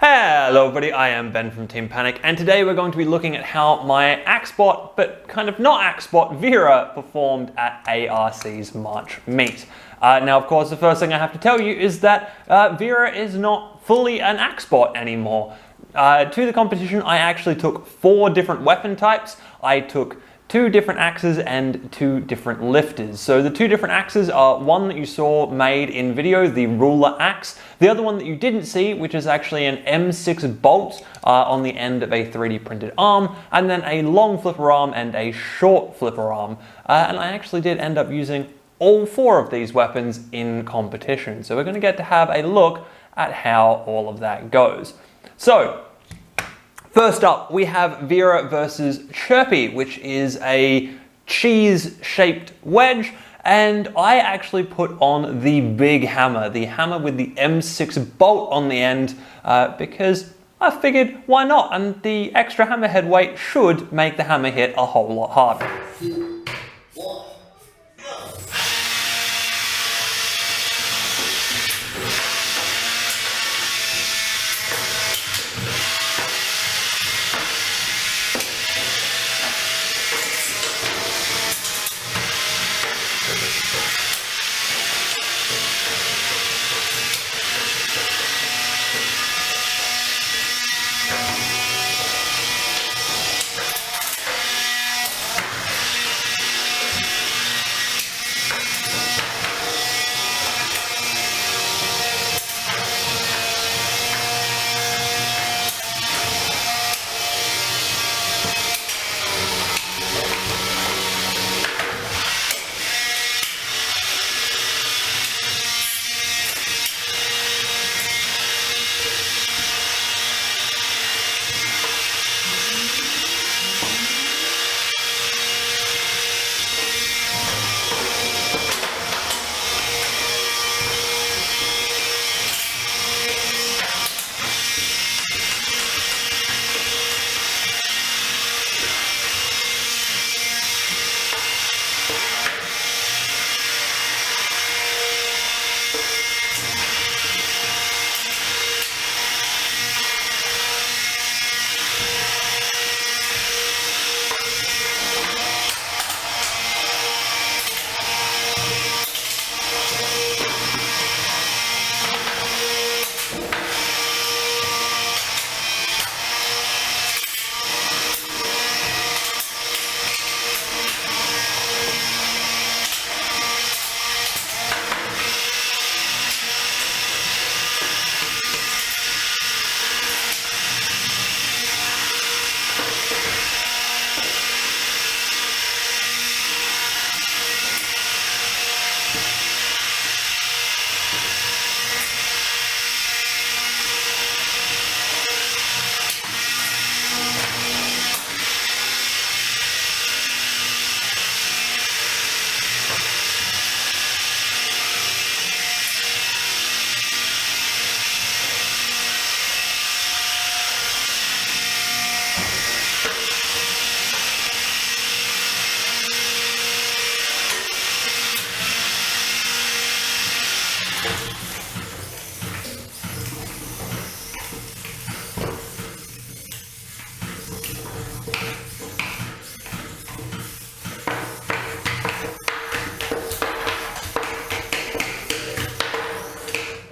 Hello everybody, I am Ben from Team Panic, and today we're going to be looking at how my Axebot, but kind of not Axebot, Vera, performed at ARC's March meet. Now of course the first thing I have to tell you is that Vera is not fully an Axebot anymore. To the competition I actually took 4 different weapon types. I took 2 different axes and 2 different lifters. So the 2 different axes are one that you saw made in video, the ruler axe. The other one that you didn't see, which is actually an M6 bolt on the end of a 3D printed arm, and then a long flipper arm and a short flipper arm. And I actually did end up using all 4 of these weapons in competition. So we're going to get to have a look at how all of that goes. So, first up, we have Vera versus Churpy, which is a cheese-shaped wedge, and I actually put on the big hammer, the hammer with the M6 bolt on the end, because I figured why not, and the extra hammerhead weight should make the hammer hit a whole lot harder.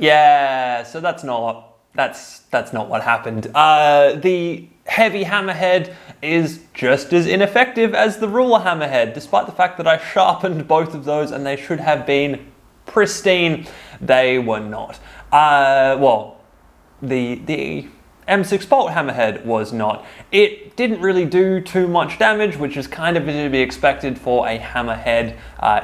Yeah, so that's not what happened. The heavy hammerhead is just as ineffective as the ruler hammerhead, despite the fact that I sharpened both of those and they should have been pristine. They were not. Well, the M6 bolt hammerhead was not. It didn't really do too much damage, which is kind of to be expected for a hammerhead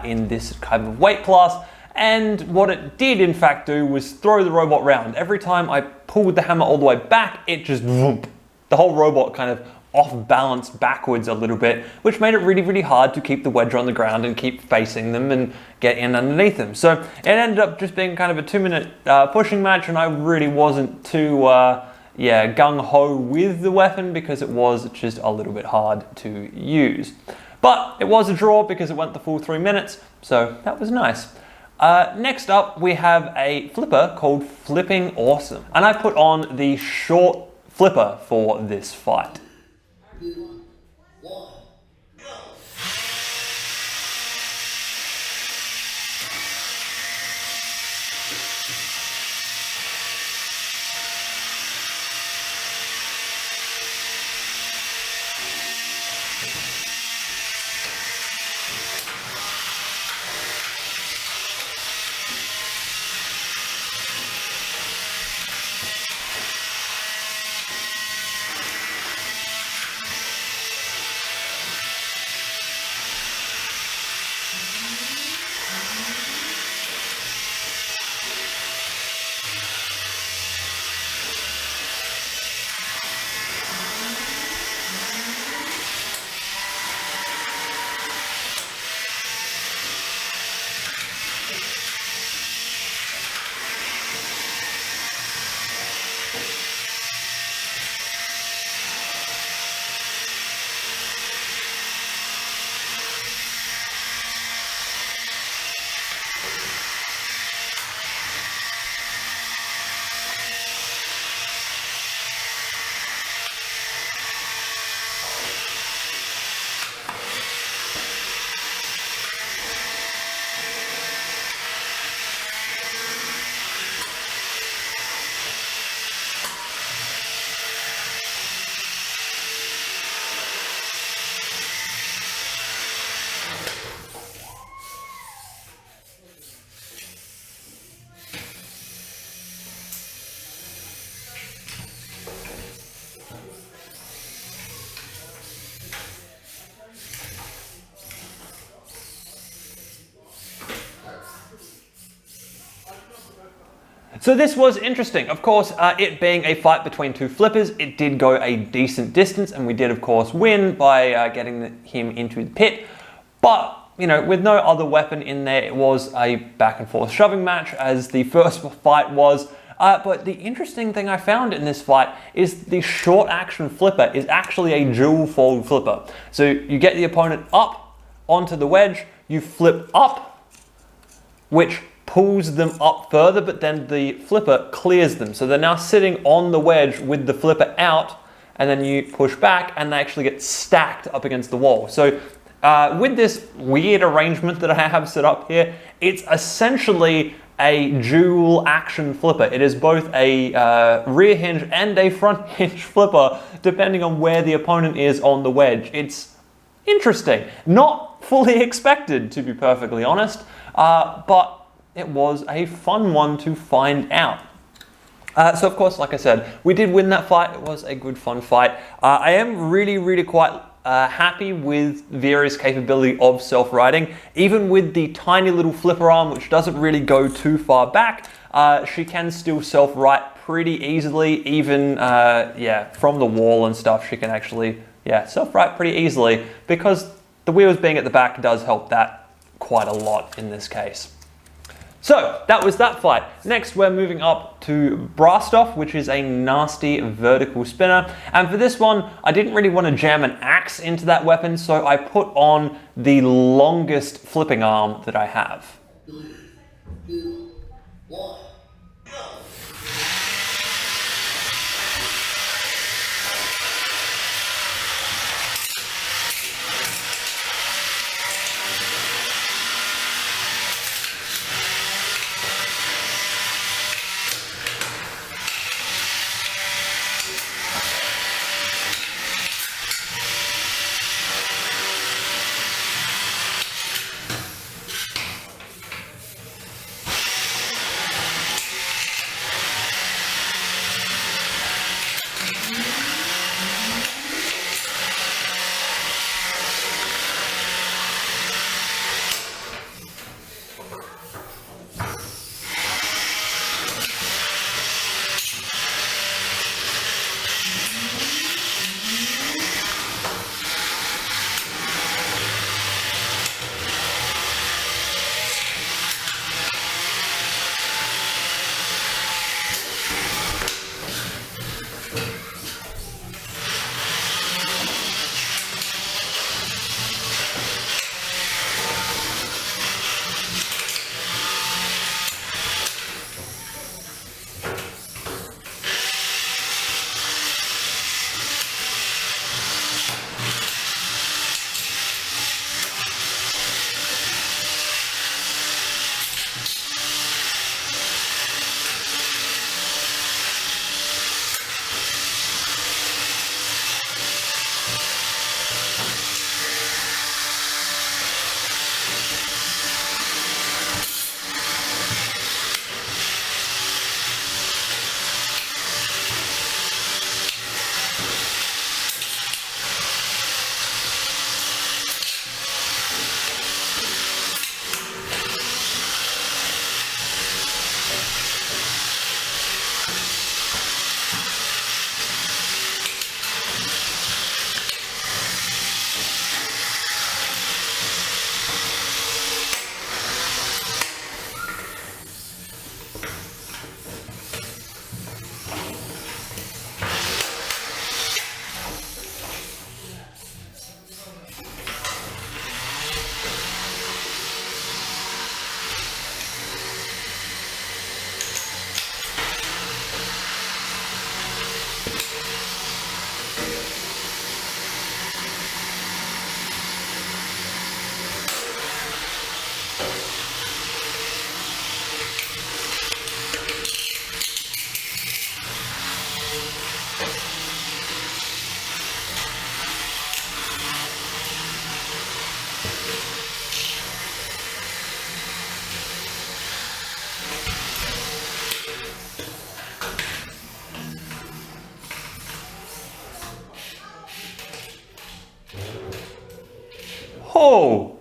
in this kind of weight class. And what it did in fact do was throw the robot round. Every time I pulled the hammer all the way back, it just whoop. The whole robot kind of off balance backwards a little bit, which made it really, really hard to keep the wedge on the ground and keep facing them and get in underneath them. So it ended up just being kind of a 2-minute pushing match, and I really wasn't too gung-ho with the weapon because it was just a little bit hard to use. But it was a draw because it went the full 3 minutes, so that was nice. Next up, we have a flipper called Flipping Awesome. And I put on the short flipper for this fight. So this was interesting. Of course, it being a fight between two flippers, it did go a decent distance, and we did, of course, win by getting him into the pit. But, you know, with no other weapon in there, it was a back and forth shoving match, as the first fight was. But the interesting thing I found in this fight is the short action flipper is actually a dual fold flipper. So you get the opponent up onto the wedge, you flip up, which pulls them up further, but then the flipper clears them. So they're now sitting on the wedge with the flipper out, and then you push back and they actually get stacked up against the wall. So with this weird arrangement that I have set up here, it's essentially a dual action flipper. It is both a rear hinge and a front hinge flipper, depending on where the opponent is on the wedge. It's interesting. Not fully expected, to be perfectly honest, but it was a fun one to find out. So of course, like I said, we did win that fight. It was a good fun fight. I am really quite happy with Vera's capability of self-righting. Even with the tiny little flipper arm, which doesn't really go too far back, she can still self-right pretty easily. Even from the wall and stuff, she can actually self-right pretty easily, because the wheels being at the back does help that quite a lot in this case. So that was that fight. Next, we're moving up to Brastoff, which is a nasty vertical spinner. And for this one, I didn't really want to jam an axe into that weapon, so I put on the longest flipping arm that I have. 3, 2, 1. Oh,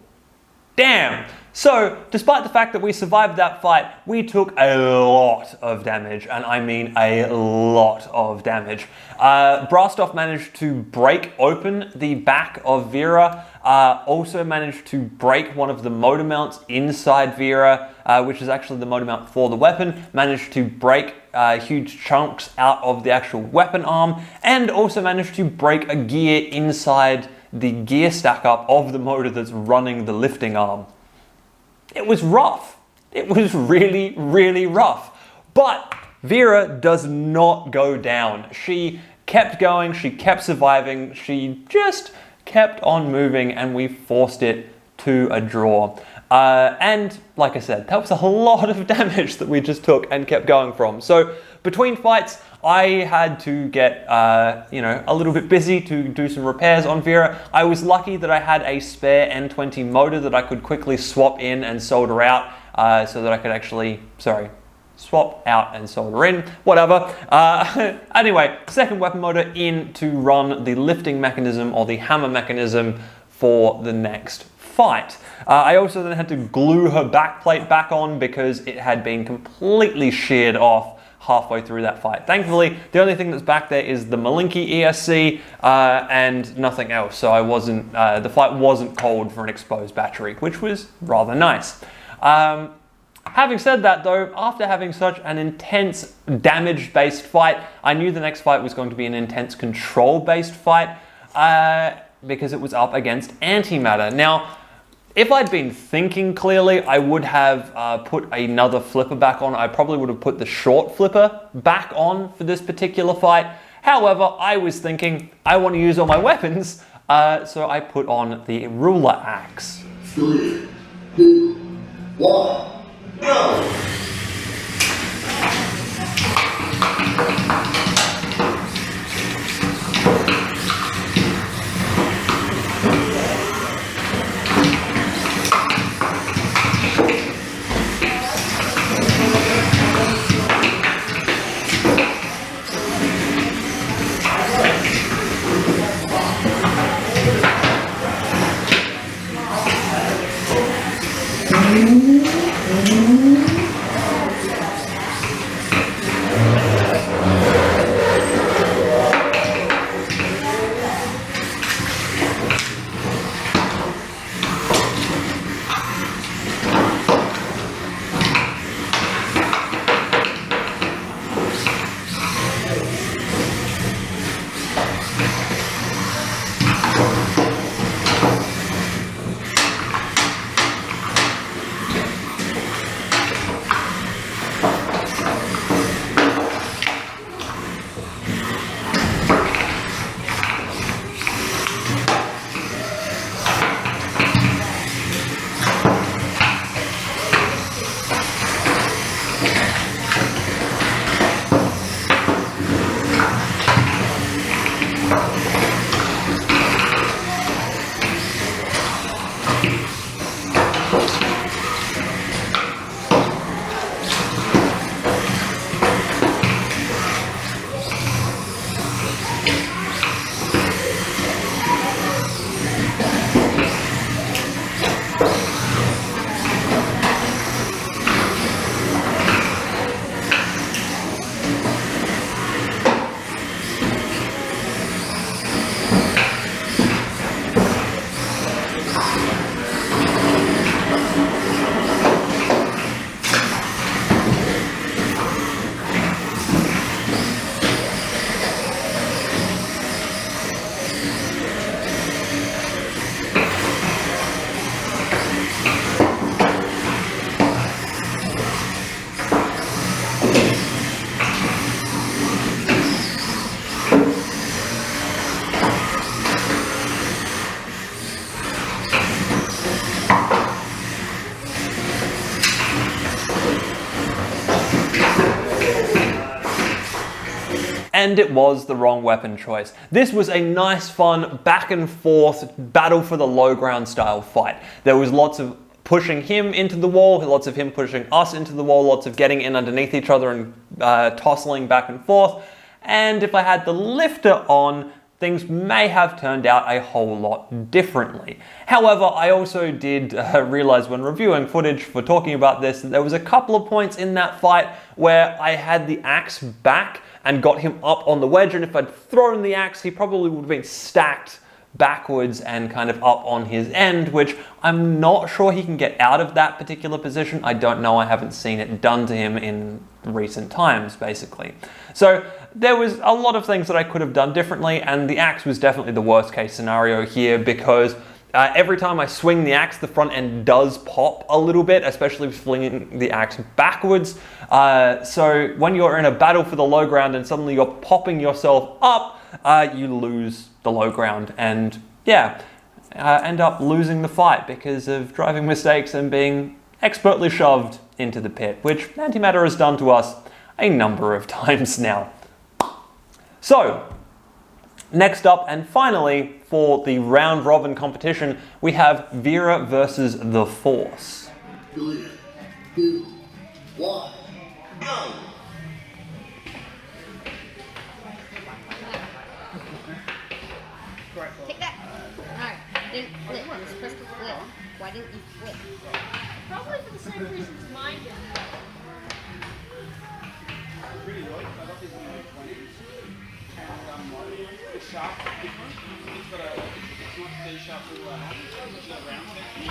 damn. So, despite the fact that we survived that fight, we took a lot of damage, and I mean a lot of damage. Brastoff managed to break open the back of Vera, also managed to break one of the motor mounts inside Vera, which is actually the motor mount for the weapon, managed to break huge chunks out of the actual weapon arm, and also managed to break a gear inside the gear stack up of the motor that's running the lifting arm. It was rough. It was really, really rough. But Vera does not go down. She kept going, she kept surviving, she just kept on moving, and we forced it to a draw. And like I said, that was a lot of damage that we just took and kept going from. So between fights, I had to get a little bit busy to do some repairs on Vera. I was lucky that I had a spare N20 motor that I could quickly swap in and solder out, so that I could actually, swap out and solder in, whatever. Anyway, second weapon motor in to run the lifting mechanism or the hammer mechanism for the next fight. I also then had to glue her backplate back on because it had been completely sheared off halfway through that fight. Thankfully, the only thing that's back there is the Malinky ESC and nothing else. So I wasn't, the fight wasn't cold for an exposed battery, which was rather nice. Having said that though, after having such an intense damage-based fight, I knew the next fight was going to be an intense control-based fight because it was up against antimatter. Now, if I'd been thinking clearly, I would have put another flipper back on. I probably would have put the short flipper back on for this particular fight. However, I was thinking I want to use all my weapons, so I put on the ruler axe. 3, 2, 1, go! And it was the wrong weapon choice. This was a nice, fun, back and forth, battle for the low ground style fight. There was lots of pushing him into the wall, lots of him pushing us into the wall, lots of getting in underneath each other and tossing back and forth. And if I had the lifter on, things may have turned out a whole lot differently. However, I also did realize when reviewing footage for talking about this that there was a couple of points in that fight where I had the axe back and got him up on the wedge, and if I'd thrown the axe, he probably would have been stacked backwards and kind of up on his end, which I'm not sure he can get out of that particular position. I don't know, I haven't seen it done to him in recent times, basically. So there was a lot of things that I could have done differently, and the axe was definitely the worst case scenario here because every time I swing the axe, the front end does pop a little bit, especially flinging the axe backwards. So when you're in a battle for the low ground and suddenly you're popping yourself up, you lose the low ground and end up losing the fight because of driving mistakes and being expertly shoved into the pit, which Antimatter has done to us a number of times now. So, next up and finally for the round robin competition, we have Vera versus the Force. 3, 2, 1, go! Take that. Alright, didn't flip. You were supposed to flip. Why didn't you flip? Probably for the same reasons mine did. Pretty low, I don't think we made 20s. And the shop is different. It's got it's not the shop we were on, it's a round section,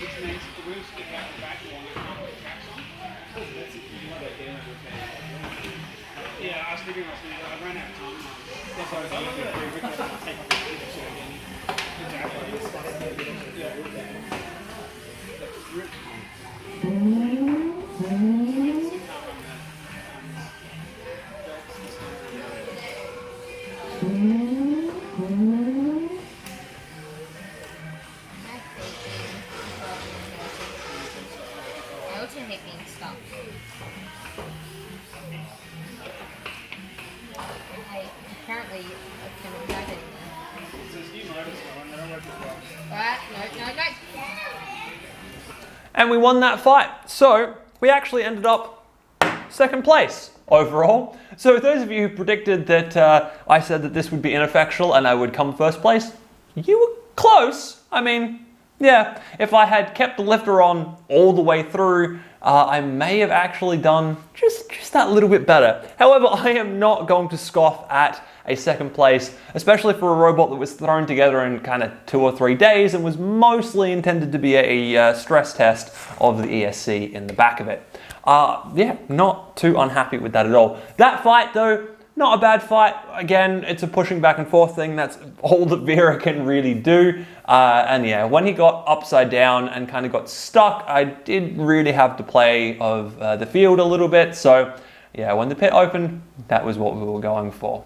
which means the wheels stick out the back along it, can't put tracks on. That's if you like down with yeah, I was figuring I ran out of time. That's why I was looking at it, because I'll take off the picture again. Exactly. Yeah. That's ripped. I also hate being stuck. Apparently I cannot drive it. No. And we won that fight. So we actually ended up second place overall. So those of you who predicted that I said that this would be ineffectual and I would come first place, you were close. I mean, yeah, if I had kept the lifter on all the way through, I may have actually done just that little bit better. However, I am not going to scoff at a second place, especially for a robot that was thrown together in kind of 2 or 3 days and was mostly intended to be a stress test of the ESC in the back of it. Yeah, not too unhappy with that at all. That fight though, not a bad fight. Again, it's a pushing back and forth thing. That's all that Vera can really do. And yeah, when he got upside down and kind of got stuck, I did really have to play of the field a little bit. So yeah, when the pit opened, that was what we were going for.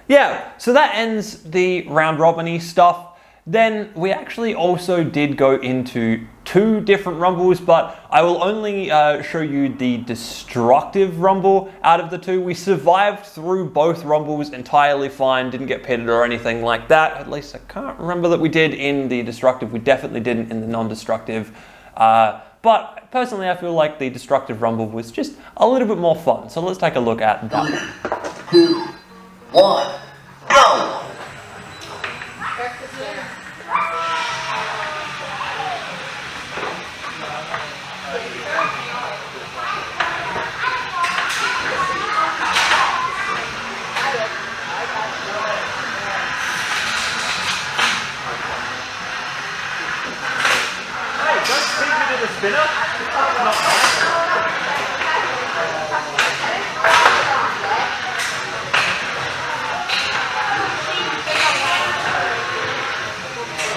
Yeah, so that ends the round robin-y stuff. Then we actually also did go into 2 different rumbles, but I will only show you the destructive rumble out of the 2. We survived through both rumbles entirely fine, didn't get pitted or anything like that. At least I can't remember that we did in the destructive. We definitely didn't in the non-destructive. But personally, I feel like the destructive rumble was just a little bit more fun. So let's take a look at that. 3, 2, 1, go! The spinner? Not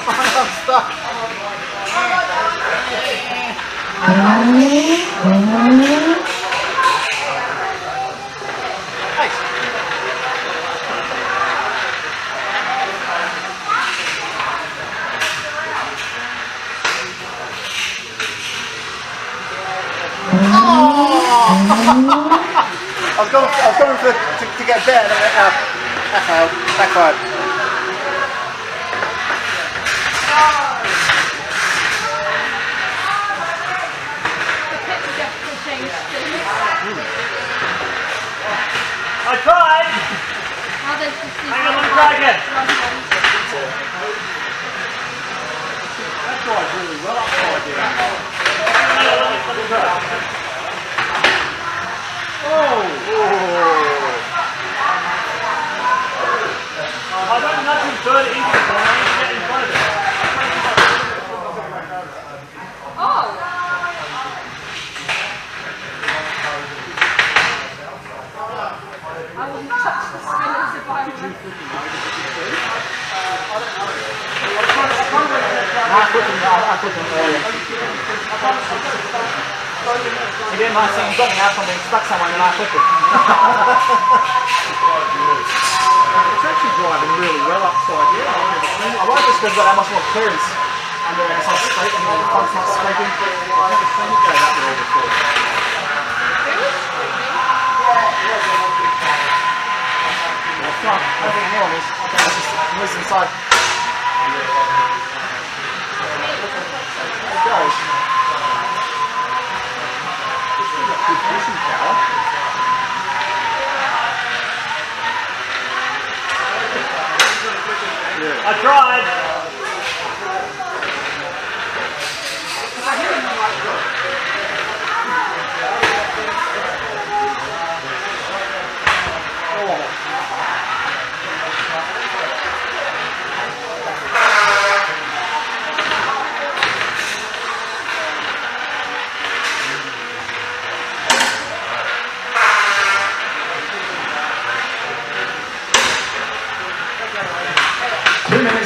I'm stuck. I was going to get there, and backfired. I tried! How does this Hang on, let me try again. That guy's really well upside down. Let me try. I don't know if bird it into, but I need to get in front of it. Oh! I wouldn't touch the spinners if I were. Again, my thing, got me out something stuck somewhere and I flipped it. It's actually driving really well upside down. I like this because that much more clearance under it. It's not straight and the front's not scraping. I've never seen it go that well before. It's not, I don't think anyone is. I think it's just loose inside. It goes. Good pushing power. I tried.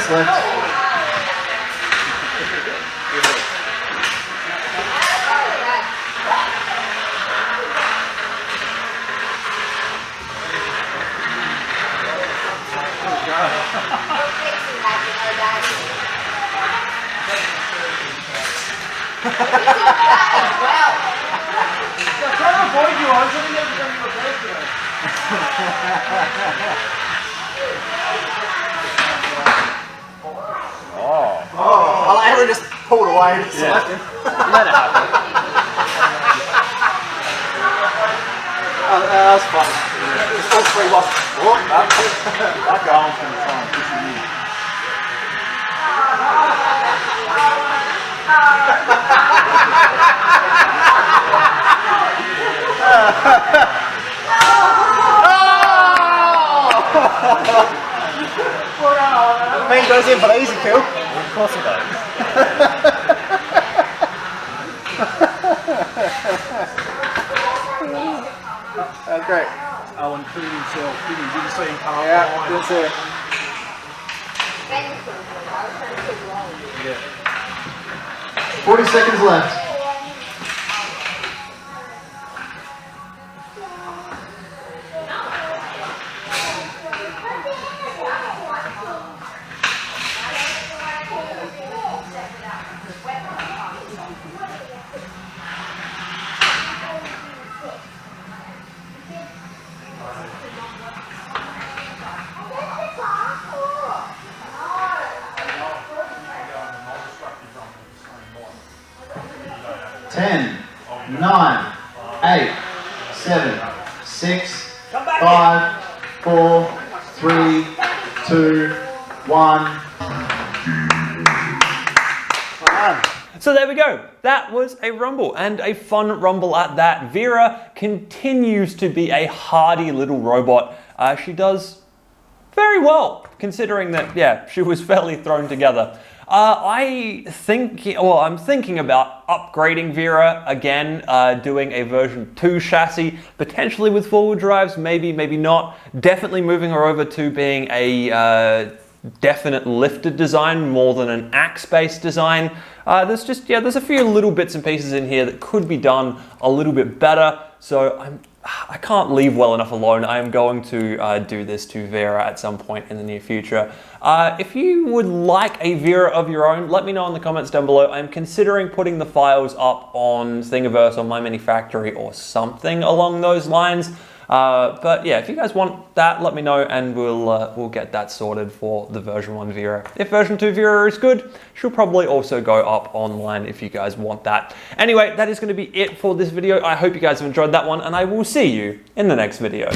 Left. Trying to avoid you, I was only never done your best today. Oh, Aaron just pulled away and just left him. Let it happen. That was fun. It's all three was. That guy was going to try and push him in. Man goes in for the easy kill. Of course he does. That's great. Owen treated himself, didn't you see him come up Yeah, behind? that's it. Yeah. 40 seconds left. Ten, 9, 8, 7, 6, 5, 4, 3, 2, 1. So there we go. That was a rumble, and a fun rumble at that. Vera continues to be a hardy little robot. She does very well, considering that, yeah, she was fairly thrown together. I'm thinking about upgrading Vera again, doing a version 2 chassis, potentially with 4-wheel drives, maybe not. Definitely moving her over to being a definite lifted design more than an axe-based design. There's a few little bits and pieces in here that could be done a little bit better. So I can't leave well enough alone. I am going to do this to Vera at some point in the near future. If you would like a Vera of your own, let me know in the comments down below. I'm considering putting the files up on Thingiverse or My Mini Factory or something along those lines. But yeah, if you guys want that, let me know and we'll get that sorted for the version 1 Vera. If version 2 Vera is good, she'll probably also go up online if you guys want that. Anyway, that is going to be it for this video. I hope you guys have enjoyed that one, and I will see you in the next video.